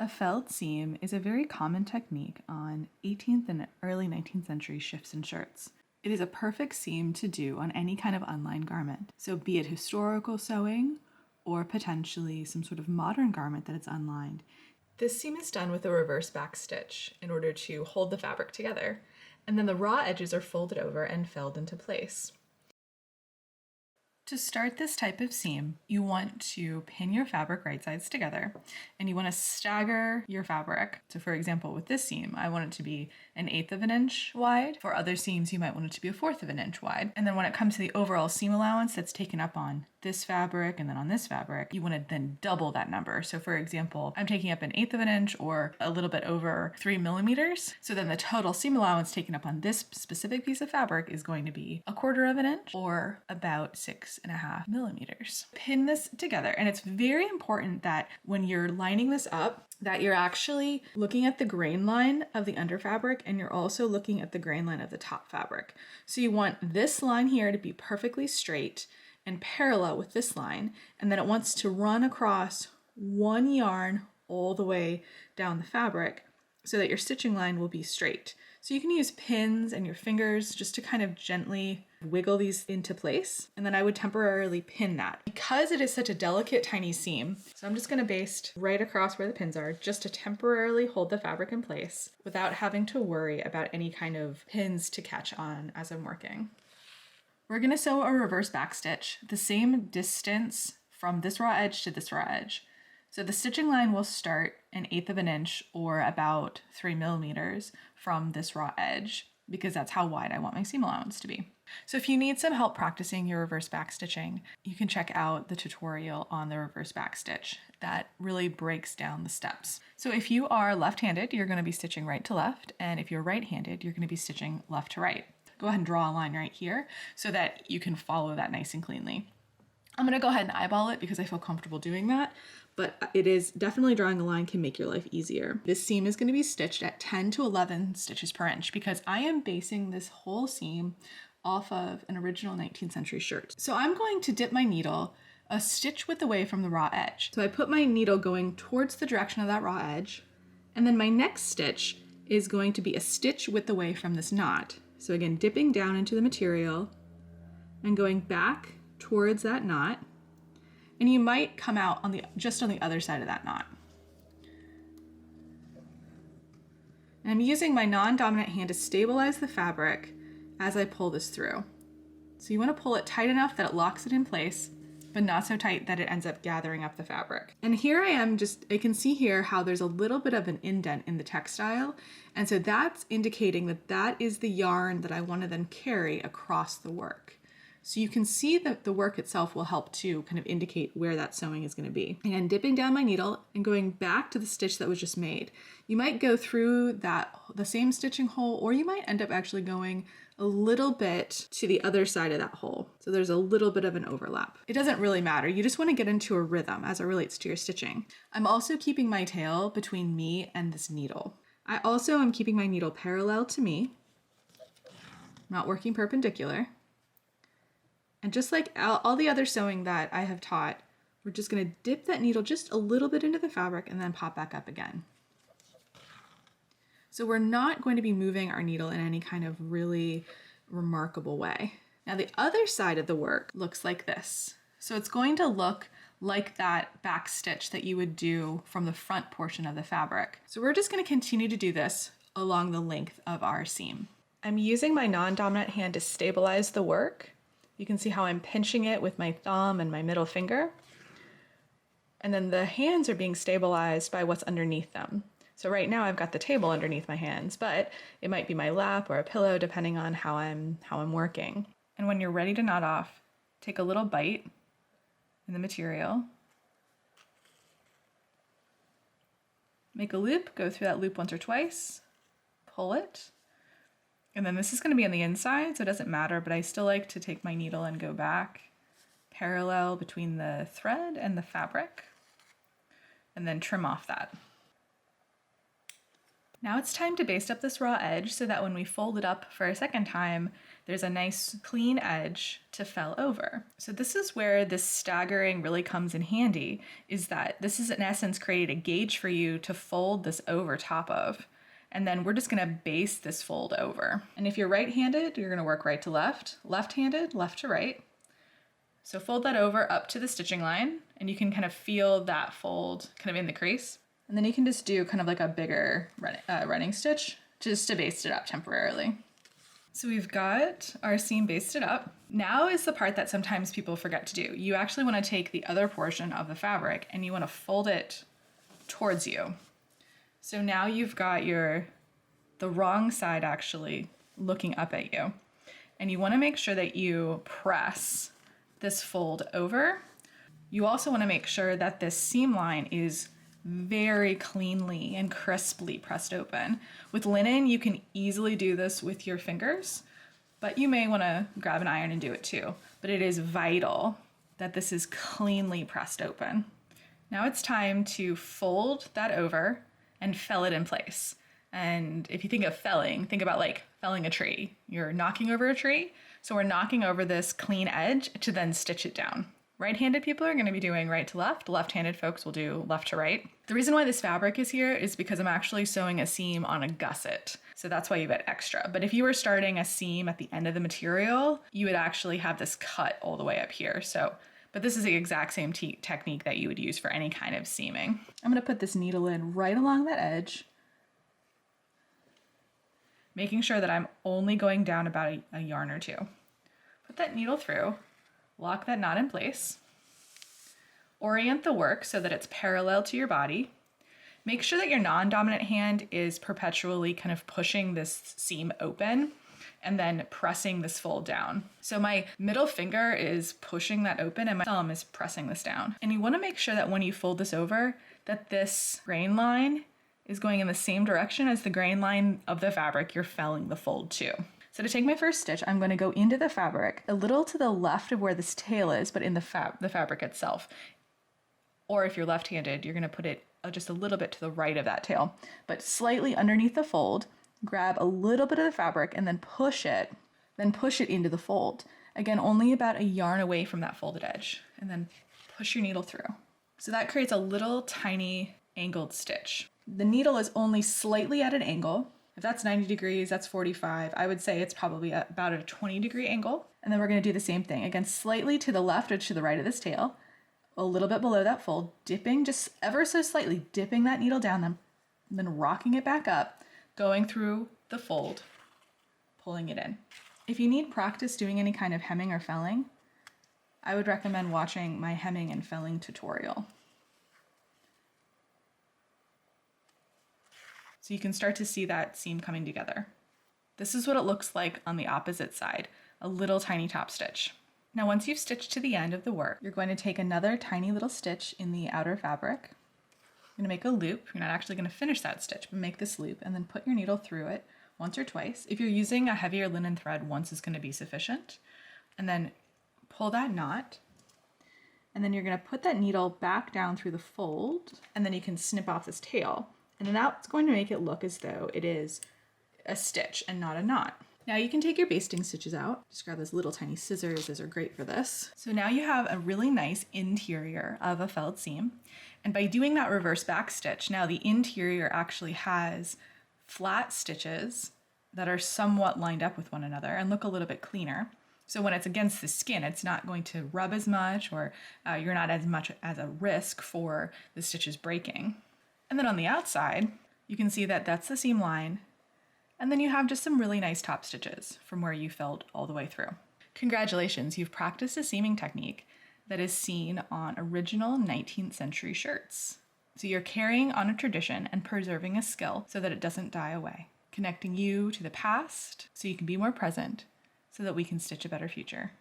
A felled seam is a very common technique on 18th and early 19th century shifts and shirts. It is a perfect seam to do on any kind of unlined garment. So be it historical sewing or potentially some sort of modern garment that it's unlined. This seam is done with a reverse backstitch in order to hold the fabric together, and then the raw edges are folded over and felled into place. To start this type of seam, you want to pin your fabric right sides together, and you want to stagger your fabric. So for example, with this seam, I want it to be 1/8 of an inch wide. For other seams, you might want it to be 1/4 of an inch wide. And then when it comes to the overall seam allowance that's taken up on this fabric and then on this fabric, you want to then double that number. So for example, I'm taking up 1/8 of an inch or a little bit over 3 millimeters. So then the total seam allowance taken up on this specific piece of fabric is going to be 1/4 of an inch or about 6.5 millimeters. Pin this together, and it's very important that when you're lining this up, that you're actually looking at the grain line of the under fabric and you're also looking at the grain line of the top fabric. So you want this line here to be perfectly straight and parallel with this line, and then it wants to run across one yarn all the way down the fabric so that your stitching line will be straight. So you can use pins and your fingers just to kind of gently wiggle these into place, and then I would temporarily pin that. Because it is such a delicate tiny seam, so I'm just going to baste right across where the pins are just to temporarily hold the fabric in place without having to worry about any kind of pins to catch on as I'm working. We're going to sew a reverse backstitch the same distance from this raw edge to this raw edge. So the stitching line will start 1/8 of an inch or about 3 millimeters from this raw edge because that's how wide I want my seam allowance to be. So if you need some help practicing your reverse backstitching, you can check out the tutorial on the reverse backstitch that really breaks down the steps. So if you are left-handed, you're going to be stitching right to left, and if you're right-handed, you're going to be stitching left to right. Go ahead and draw a line right here so that you can follow that nice and cleanly. I'm going to go ahead and eyeball it because I feel comfortable doing that, but it is definitely drawing a line can make your life easier. This seam is going to be stitched at 10 to 11 stitches per inch because I am basing this whole seam off of an original 19th century shirt. So I'm going to dip my needle a stitch width away from the raw edge. So I put my needle going towards the direction of that raw edge, and then my next stitch is going to be a stitch width away from this knot. So again, dipping down into the material and going back towards that knot, and you might come out on just on the other side of that knot. And I'm using my non-dominant hand to stabilize the fabric as I pull this through. So you want to pull it tight enough that it locks it in place, but not so tight that it ends up gathering up the fabric. And here I am I can see here how there's a little bit of an indent in the textile. And so that's indicating that that is the yarn that I want to then carry across the work. So you can see that the work itself will help to kind of indicate where that sewing is going to be. Again, dipping down my needle and going back to the stitch that was just made. You might go through the same stitching hole, or you might end up actually going a little bit to the other side of that hole. So there's a little bit of an overlap. It doesn't really matter. You just want to get into a rhythm as it relates to your stitching. I'm also keeping my tail between me and this needle. I also am keeping my needle parallel to me, not working perpendicular. And just like all the other sewing that I have taught, we're just going to dip that needle just a little bit into the fabric and then pop back up again. So we're not going to be moving our needle in any kind of really remarkable way. Now the other side of the work looks like this. So it's going to look like that back stitch that you would do from the front portion of the fabric. So we're just going to continue to do this along the length of our seam. I'm using my non-dominant hand to stabilize the work. You can see how I'm pinching it with my thumb and my middle finger. And then the hands are being stabilized by what's underneath them. So right now I've got the table underneath my hands, but it might be my lap or a pillow depending on how I'm working. And when you're ready to knot off, take a little bite in the material. Make a loop, go through that loop once or twice, pull it. And then this is going to be on the inside, so it doesn't matter, but I still like to take my needle and go back parallel between the thread and the fabric, and then trim off that. Now it's time to baste up this raw edge so that when we fold it up for a second time, there's a nice clean edge to fell over. So this is where this staggering really comes in handy, is that this is in essence created a gauge for you to fold this over top of. And then we're just gonna baste this fold over. And if you're right-handed, you're gonna work right to left, left-handed, left to right. So fold that over up to the stitching line, and you can kind of feel that fold kind of in the crease. And then you can just do kind of like a bigger running stitch just to baste it up temporarily. So we've got our seam basted up. Now is the part that sometimes people forget to do. You actually want to take the other portion of the fabric and you want to fold it towards you. So now you've got the wrong side actually looking up at you. And you want to make sure that you press this fold over. You also want to make sure that this seam line is very cleanly and crisply pressed open. With linen, you can easily do this with your fingers, but you may want to grab an iron and do it too. But it is vital that this is cleanly pressed open. Now it's time to fold that over and fell it in place. And if you think of felling, think about like felling a tree. You're knocking over a tree, so we're knocking over this clean edge to then stitch it down. Right-handed people are going to be doing right to left. Left-handed folks will do left to right. The reason why this fabric is here is because I'm actually sewing a seam on a gusset. So that's why you get extra. But if you were starting a seam at the end of the material, you would actually have this cut all the way up here. But this is the exact same technique that you would use for any kind of seaming. I'm going to put this needle in right along that edge, making sure that I'm only going down about a yarn or two. Put that needle through. Lock that knot in place. Orient the work so that it's parallel to your body. Make sure that your non-dominant hand is perpetually kind of pushing this seam open and then pressing this fold down. So my middle finger is pushing that open and my thumb is pressing this down. And you want to make sure that when you fold this over, that this grain line is going in the same direction as the grain line of the fabric you're felling the fold to. So to take my first stitch, I'm going to go into the fabric a little to the left of where this tail is, but in the fabric itself. Or if you're left-handed, you're going to put it just a little bit to the right of that tail, but slightly underneath the fold. Grab a little bit of the fabric and then push it into the fold. Again, only about a yarn away from that folded edge, and then push your needle through. So that creates a little tiny angled stitch. The needle is only slightly at an angle. If that's 90 degrees, that's 45. I would say it's probably about a 20-degree angle. And then we're going to do the same thing. Again, slightly to the left or to the right of this tail, a little bit below that fold, dipping just ever so slightly, dipping that needle down, then rocking it back up, going through the fold, pulling it in. If you need practice doing any kind of hemming or felling, I would recommend watching my hemming and felling tutorial. So you can start to see that seam coming together. This is what it looks like on the opposite side, a little tiny top stitch. Now once you've stitched to the end of the work, you're going to take another tiny little stitch in the outer fabric. You're going to make a loop. You're not actually going to finish that stitch, but make this loop and then put your needle through it once or twice. If you're using a heavier linen thread, once is going to be sufficient. And then pull that knot. And then you're going to put that needle back down through the fold, and then you can snip off this tail. And then that's going to make it look as though it is a stitch and not a knot. Now you can take your basting stitches out. Just grab those little tiny scissors. Those are great for this. So now you have a really nice interior of a felled seam. And by doing that reverse back stitch, now the interior actually has flat stitches that are somewhat lined up with one another and look a little bit cleaner. So when it's against the skin, it's not going to rub as much, or you're not as much as a risk for the stitches breaking. And then on the outside, you can see that that's the seam line. And then you have just some really nice top stitches from where you felled all the way through. Congratulations, you've practiced a seaming technique that is seen on original 19th century shirts. So you're carrying on a tradition and preserving a skill so that it doesn't die away, connecting you to the past so you can be more present so that we can stitch a better future.